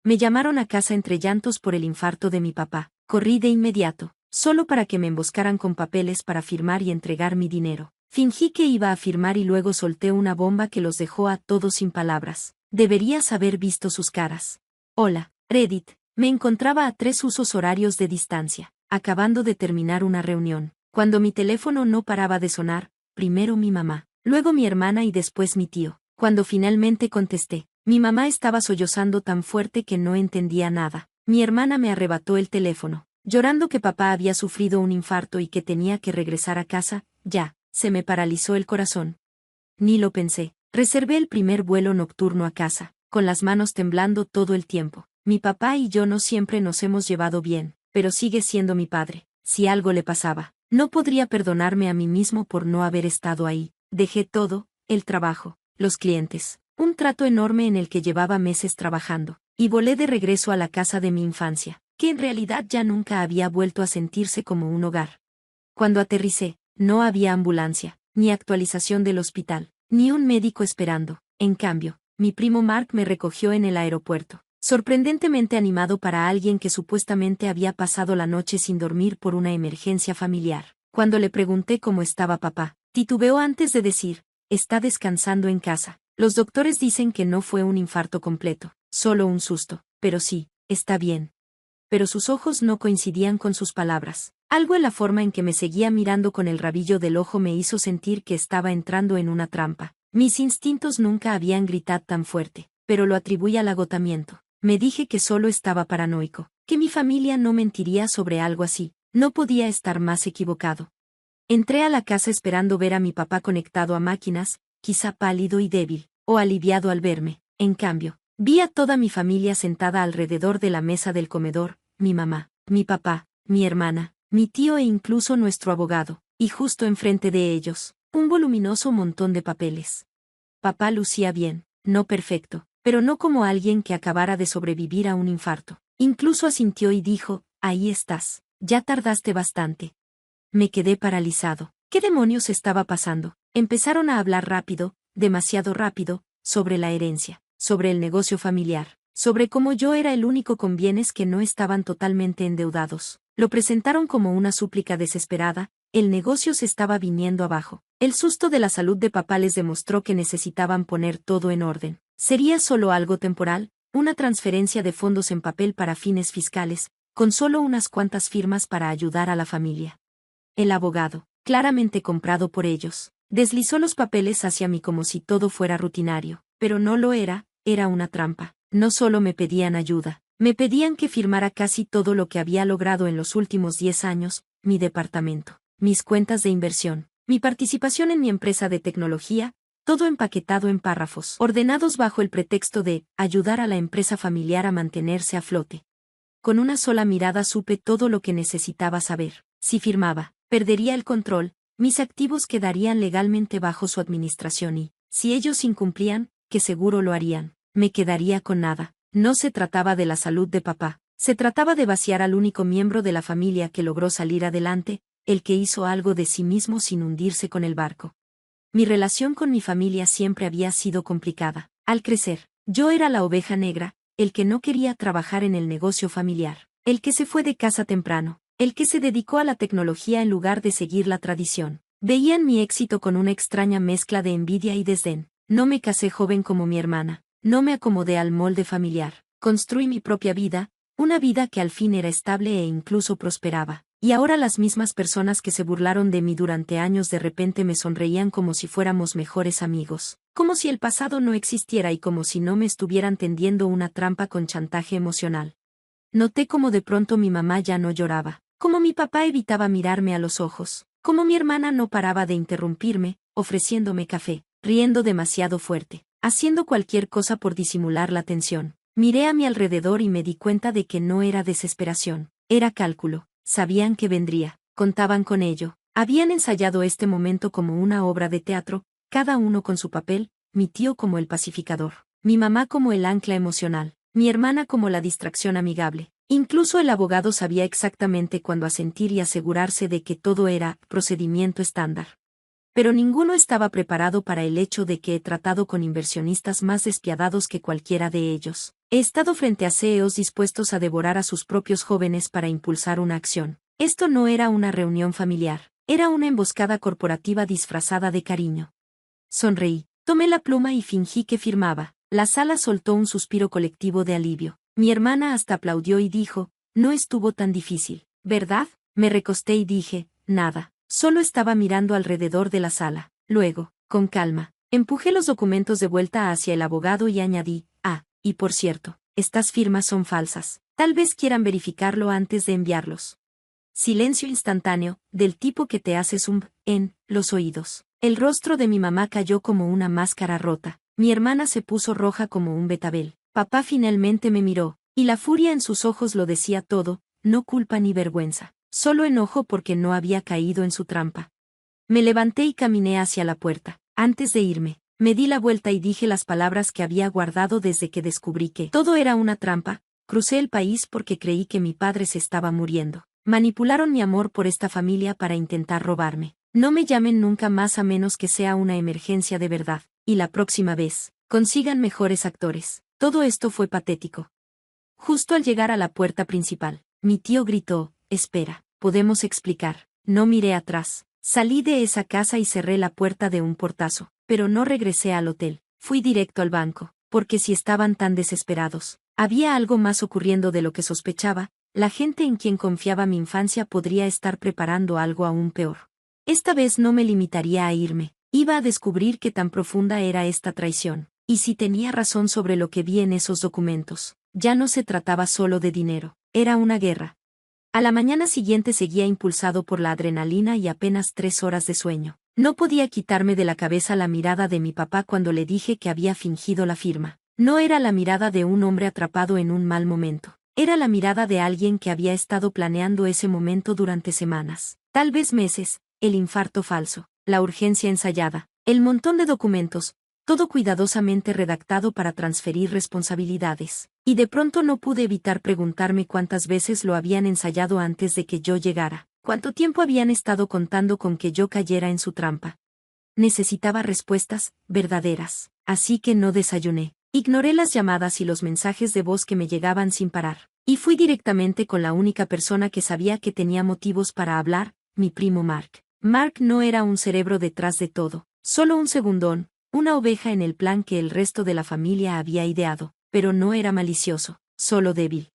Me llamaron a casa entre llantos por el infarto de mi papá. Corrí de inmediato, solo para que me emboscaran con papeles para firmar y entregar mi dinero. Fingí que iba a firmar y luego solté una bomba que los dejó a todos sin palabras. Deberías haber visto sus caras. Hola, Reddit. Me encontraba a 3 usos horarios de distancia, acabando de terminar una reunión, cuando mi teléfono no paraba de sonar, primero mi mamá, luego mi hermana y después mi tío. Cuando finalmente contesté, mi mamá estaba sollozando tan fuerte que no entendía nada. Mi hermana me arrebató el teléfono, llorando que papá había sufrido un infarto y que tenía que regresar a casa. Ya, se me paralizó el corazón. Ni lo pensé. Reservé el primer vuelo nocturno a casa, con las manos temblando todo el tiempo. Mi papá y yo no siempre nos hemos llevado bien, pero sigue siendo mi padre. Si algo le pasaba, no podría perdonarme a mí mismo por no haber estado ahí. Dejé todo, el trabajo, los clientes, un trato enorme en el que llevaba meses trabajando, y volé de regreso a la casa de mi infancia, que en realidad ya nunca había vuelto a sentirse como un hogar. Cuando aterricé, no había ambulancia, ni actualización del hospital, ni un médico esperando. En cambio, mi primo Mark me recogió en el aeropuerto, sorprendentemente animado para alguien que supuestamente había pasado la noche sin dormir por una emergencia familiar. Cuando le pregunté cómo estaba papá, titubeó antes de decir, está descansando en casa. Los doctores dicen que no fue un infarto completo, solo un susto, pero sí, está bien. Pero sus ojos no coincidían con sus palabras. Algo en la forma en que me seguía mirando con el rabillo del ojo me hizo sentir que estaba entrando en una trampa. Mis instintos nunca habían gritado tan fuerte, pero lo atribuí al agotamiento. Me dije que solo estaba paranoico, que mi familia no mentiría sobre algo así. No podía estar más equivocado. Entré a la casa esperando ver a mi papá conectado a máquinas, quizá pálido y débil, o aliviado al verme. En cambio, vi a toda mi familia sentada alrededor de la mesa del comedor, mi mamá, mi papá, mi hermana, mi tío e incluso nuestro abogado, y justo enfrente de ellos, un voluminoso montón de papeles. Papá lucía bien, no perfecto, pero no como alguien que acabara de sobrevivir a un infarto. Incluso asintió y dijo, ahí estás, ya tardaste bastante. Me quedé paralizado. ¿Qué demonios estaba pasando? Empezaron a hablar rápido, demasiado rápido, sobre la herencia, sobre el negocio familiar, sobre cómo yo era el único con bienes que no estaban totalmente endeudados. Lo presentaron como una súplica desesperada, el negocio se estaba viniendo abajo. El susto de la salud de papá les demostró que necesitaban poner todo en orden. Sería solo algo temporal, una transferencia de fondos en papel para fines fiscales, con solo unas cuantas firmas para ayudar a la familia. El abogado, claramente comprado por ellos, deslizó los papeles hacia mí como si todo fuera rutinario, pero no lo era, era una trampa. No solo me pedían ayuda, me pedían que firmara casi todo lo que había logrado en los últimos 10 años, mi departamento, mis cuentas de inversión, mi participación en mi empresa de tecnología, todo empaquetado en párrafos, ordenados bajo el pretexto de ayudar a la empresa familiar a mantenerse a flote. Con una sola mirada supe todo lo que necesitaba saber. Si firmaba, perdería el control, mis activos quedarían legalmente bajo su administración y, si ellos incumplían, que seguro lo harían, me quedaría con nada. No se trataba de la salud de papá, se trataba de vaciar al único miembro de la familia que logró salir adelante, el que hizo algo de sí mismo sin hundirse con el barco. Mi relación con mi familia siempre había sido complicada. Al crecer, yo era la oveja negra, el que no quería trabajar en el negocio familiar, el que se fue de casa temprano, el que se dedicó a la tecnología en lugar de seguir la tradición. Veían mi éxito con una extraña mezcla de envidia y desdén. No me casé joven como mi hermana, no me acomodé al molde familiar, construí mi propia vida, una vida que al fin era estable e incluso prosperaba. Y ahora las mismas personas que se burlaron de mí durante años de repente me sonreían como si fuéramos mejores amigos, como si el pasado no existiera y como si no me estuvieran tendiendo una trampa con chantaje emocional. Noté como de pronto mi mamá ya no lloraba, como mi papá evitaba mirarme a los ojos, como mi hermana no paraba de interrumpirme, ofreciéndome café, riendo demasiado fuerte, haciendo cualquier cosa por disimular la tensión. Miré a mi alrededor y me di cuenta de que no era desesperación, era cálculo. Sabían que vendría, contaban con ello, habían ensayado este momento como una obra de teatro, cada uno con su papel, mi tío como el pacificador, mi mamá como el ancla emocional, mi hermana como la distracción amigable. Incluso el abogado sabía exactamente cuándo asentir y asegurarse de que todo era procedimiento estándar. pero ninguno estaba preparado para el hecho de que he tratado con inversionistas más despiadados que cualquiera de ellos. He estado frente a CEOs dispuestos a devorar a sus propios jóvenes para impulsar una acción. Esto no era una reunión familiar, era una emboscada corporativa disfrazada de cariño. Sonreí, tomé la pluma y fingí que firmaba. La sala soltó un suspiro colectivo de alivio. Mi hermana hasta aplaudió y dijo, no estuvo tan difícil, ¿verdad? Me recosté y dije, nada. Solo estaba mirando alrededor de la sala. Luego, con calma, empujé los documentos de vuelta hacia el abogado y añadí, y por cierto, estas firmas son falsas. Tal vez quieran verificarlo antes de enviarlos. Silencio instantáneo, del tipo que te hace zoom en los oídos. El rostro de mi mamá cayó como una máscara rota. Mi hermana se puso roja como un betabel. Papá finalmente me miró, y la furia en sus ojos lo decía todo, no culpa ni vergüenza. Solo enojo porque no había caído en su trampa. Me levanté y caminé hacia la puerta. Antes de irme, me di la vuelta y dije las palabras que había guardado desde que descubrí que todo era una trampa. Crucé el país porque creí que mi padre se estaba muriendo. Manipularon mi amor por esta familia para intentar robarme. No me llamen nunca más a menos que sea una emergencia de verdad. Y la próxima vez, consigan mejores actores. Todo esto fue patético. Justo al llegar a la puerta principal, mi tío gritó, espera. Podemos explicar. No miré atrás. Salí de esa casa y cerré la puerta de un portazo, pero no regresé al hotel. Fui directo al banco, porque si estaban tan desesperados, había algo más ocurriendo de lo que sospechaba. La gente en quien confiaba mi infancia podría estar preparando algo aún peor. Esta vez no me limitaría a irme. Iba a descubrir qué tan profunda era esta traición, y si tenía razón sobre lo que vi en esos documentos. Ya no se trataba solo de dinero, era una guerra. A la mañana siguiente seguía impulsado por la adrenalina y apenas 3 horas de sueño. No podía quitarme de la cabeza la mirada de mi papá cuando le dije que había fingido la firma. No era la mirada de un hombre atrapado en un mal momento. Era la mirada de alguien que había estado planeando ese momento durante semanas, tal vez meses, el infarto falso, la urgencia ensayada, el montón de documentos, todo cuidadosamente redactado para transferir responsabilidades. Y de pronto no pude evitar preguntarme cuántas veces lo habían ensayado antes de que yo llegara, cuánto tiempo habían estado contando con que yo cayera en su trampa. Necesitaba respuestas verdaderas, así que no desayuné. Ignoré las llamadas y los mensajes de voz que me llegaban sin parar, y fui directamente con la única persona que sabía que tenía motivos para hablar, mi primo Mark. Mark no era un cerebro detrás de todo, solo un segundón, una oveja en el plan que el resto de la familia había ideado, pero no era malicioso, solo débil.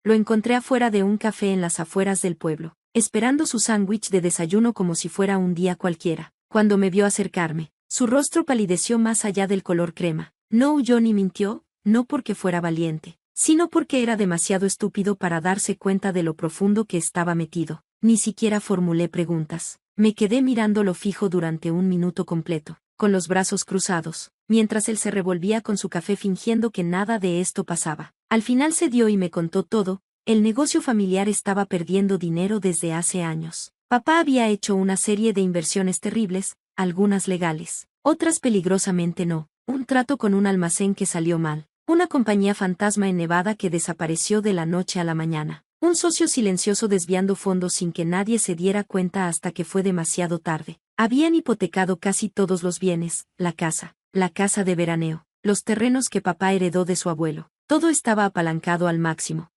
Lo encontré afuera de un café en las afueras del pueblo, esperando su sándwich de desayuno como si fuera un día cualquiera. Cuando me vio acercarme, su rostro palideció más allá del color crema. No huyó ni mintió, no porque fuera valiente, sino porque era demasiado estúpido para darse cuenta de lo profundo que estaba metido. Ni siquiera formulé preguntas. Me quedé mirándolo fijo durante un minuto completo, con los brazos cruzados, mientras él se revolvía con su café fingiendo que nada de esto pasaba. Al final cedió y me contó todo. El negocio familiar estaba perdiendo dinero desde hace años. Papá había hecho una serie de inversiones terribles, algunas legales, otras peligrosamente no. Un trato con un almacén que salió mal. Una compañía fantasma en Nevada que desapareció de la noche a la mañana. Un socio silencioso desviando fondos sin que nadie se diera cuenta hasta que fue demasiado tarde. Habían hipotecado casi todos los bienes, la casa de veraneo, los terrenos que papá heredó de su abuelo. Todo estaba apalancado al máximo.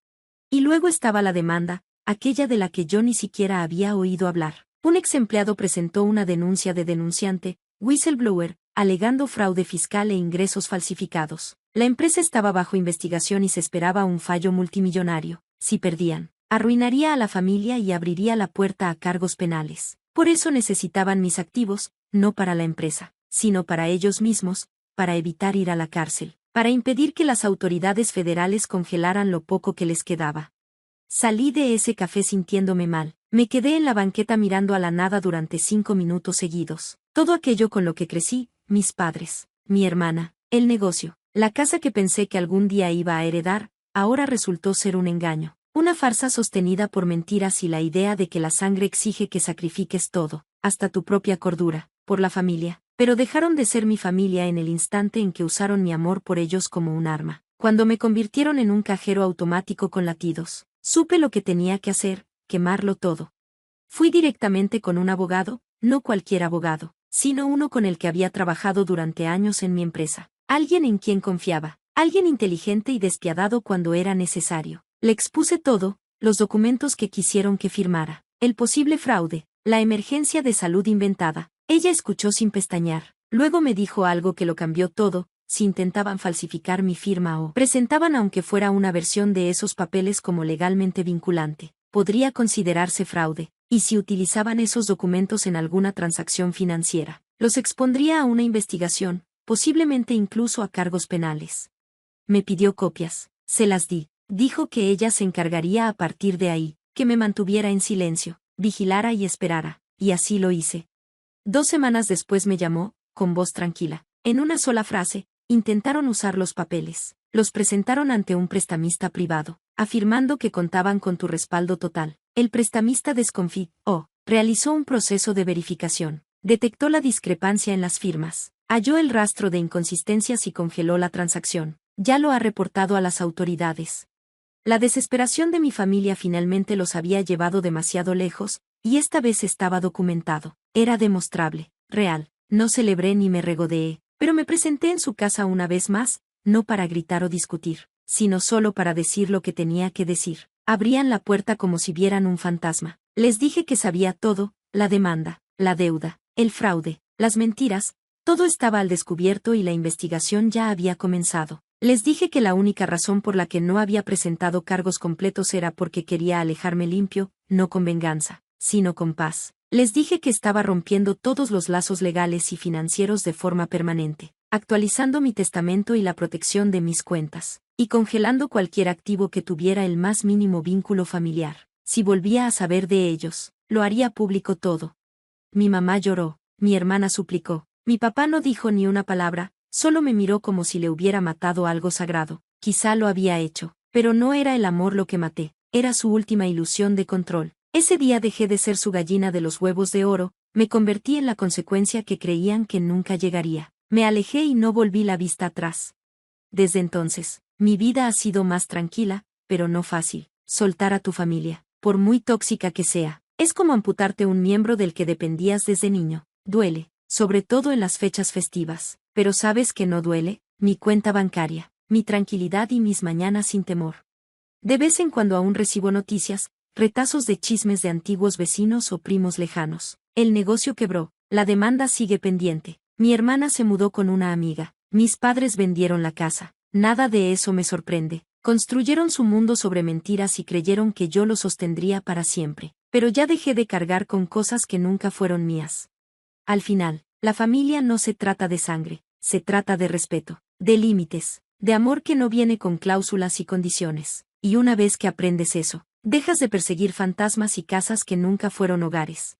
Y luego estaba la demanda, aquella de la que yo ni siquiera había oído hablar. Un ex empleado presentó una denuncia de denunciante, whistleblower, alegando fraude fiscal e ingresos falsificados. La empresa estaba bajo investigación y se esperaba un fallo multimillonario. Si perdían, arruinaría a la familia y abriría la puerta a cargos penales. Por eso necesitaban mis activos, no para la empresa, sino para ellos mismos, para evitar ir a la cárcel, para impedir que las autoridades federales congelaran lo poco que les quedaba. Salí de ese café sintiéndome mal. Me quedé en la banqueta mirando a la nada durante 5 minutos seguidos. Todo aquello con lo que crecí, mis padres, mi hermana, el negocio, la casa que pensé que algún día iba a heredar, ahora resultó ser un engaño. Una farsa sostenida por mentiras y la idea de que la sangre exige que sacrifiques todo, hasta tu propia cordura, por la familia. Pero dejaron de ser mi familia en el instante en que usaron mi amor por ellos como un arma. Cuando me convirtieron en un cajero automático con latidos, supe lo que tenía que hacer, quemarlo todo. Fui directamente con un abogado, no cualquier abogado, sino uno con el que había trabajado durante años en mi empresa. Alguien en quien confiaba. Alguien inteligente y despiadado cuando era necesario. Le expuse todo, los documentos que quisieron que firmara, el posible fraude, la emergencia de salud inventada. Ella escuchó sin pestañear. Luego me dijo algo que lo cambió todo: si intentaban falsificar mi firma o presentaban aunque fuera una versión de esos papeles como legalmente vinculante, podría considerarse fraude, y si utilizaban esos documentos en alguna transacción financiera, los expondría a una investigación, posiblemente incluso a cargos penales. Me pidió copias, se las di, dijo que ella se encargaría a partir de ahí, que me mantuviera en silencio, vigilara y esperara, y así lo hice. 2 semanas después me llamó, con voz tranquila. En una sola frase, intentaron usar los papeles. Los presentaron ante un prestamista privado, afirmando que contaban con tu respaldo total. El prestamista desconfió, realizó un proceso de verificación. Detectó la discrepancia en las firmas. Halló el rastro de inconsistencias y congeló la transacción. Ya lo ha reportado a las autoridades. La desesperación de mi familia finalmente los había llevado demasiado lejos, y esta vez estaba documentado. Era demostrable, real. No celebré ni me regodeé, pero me presenté en su casa una vez más, no para gritar o discutir, sino solo para decir lo que tenía que decir. Abrían la puerta como si vieran un fantasma. Les dije que sabía todo: la demanda, la deuda, el fraude, las mentiras, todo estaba al descubierto y la investigación ya había comenzado. Les dije que la única razón por la que no había presentado cargos completos era porque quería alejarme limpio, no con venganza, sino con paz. Les dije que estaba rompiendo todos los lazos legales y financieros de forma permanente, actualizando mi testamento y la protección de mis cuentas, y congelando cualquier activo que tuviera el más mínimo vínculo familiar. Si volvía a saber de ellos, lo haría público todo. Mi mamá lloró, mi hermana suplicó, mi papá no dijo ni una palabra, solo me miró como si le hubiera matado algo sagrado. Quizá lo había hecho, pero no era el amor lo que maté, era su última ilusión de control. Ese día dejé de ser su gallina de los huevos de oro, me convertí en la consecuencia que creían que nunca llegaría. Me alejé y no volví la vista atrás. Desde entonces, mi vida ha sido más tranquila, pero no fácil. Soltar a tu familia, por muy tóxica que sea, es como amputarte un miembro del que dependías desde niño. Duele, sobre todo en las fechas festivas, pero ¿sabes qué no duele? Mi cuenta bancaria, mi tranquilidad y mis mañanas sin temor. De vez en cuando aún recibo noticias, retazos de chismes de antiguos vecinos o primos lejanos. El negocio quebró, la demanda sigue pendiente. Mi hermana se mudó con una amiga, mis padres vendieron la casa. Nada de eso me sorprende. Construyeron su mundo sobre mentiras y creyeron que yo lo sostendría para siempre. Pero ya dejé de cargar con cosas que nunca fueron mías. Al final, la familia no se trata de sangre, se trata de respeto, de límites, de amor que no viene con cláusulas y condiciones. Y una vez que aprendes eso, dejas de perseguir fantasmas y casas que nunca fueron hogares.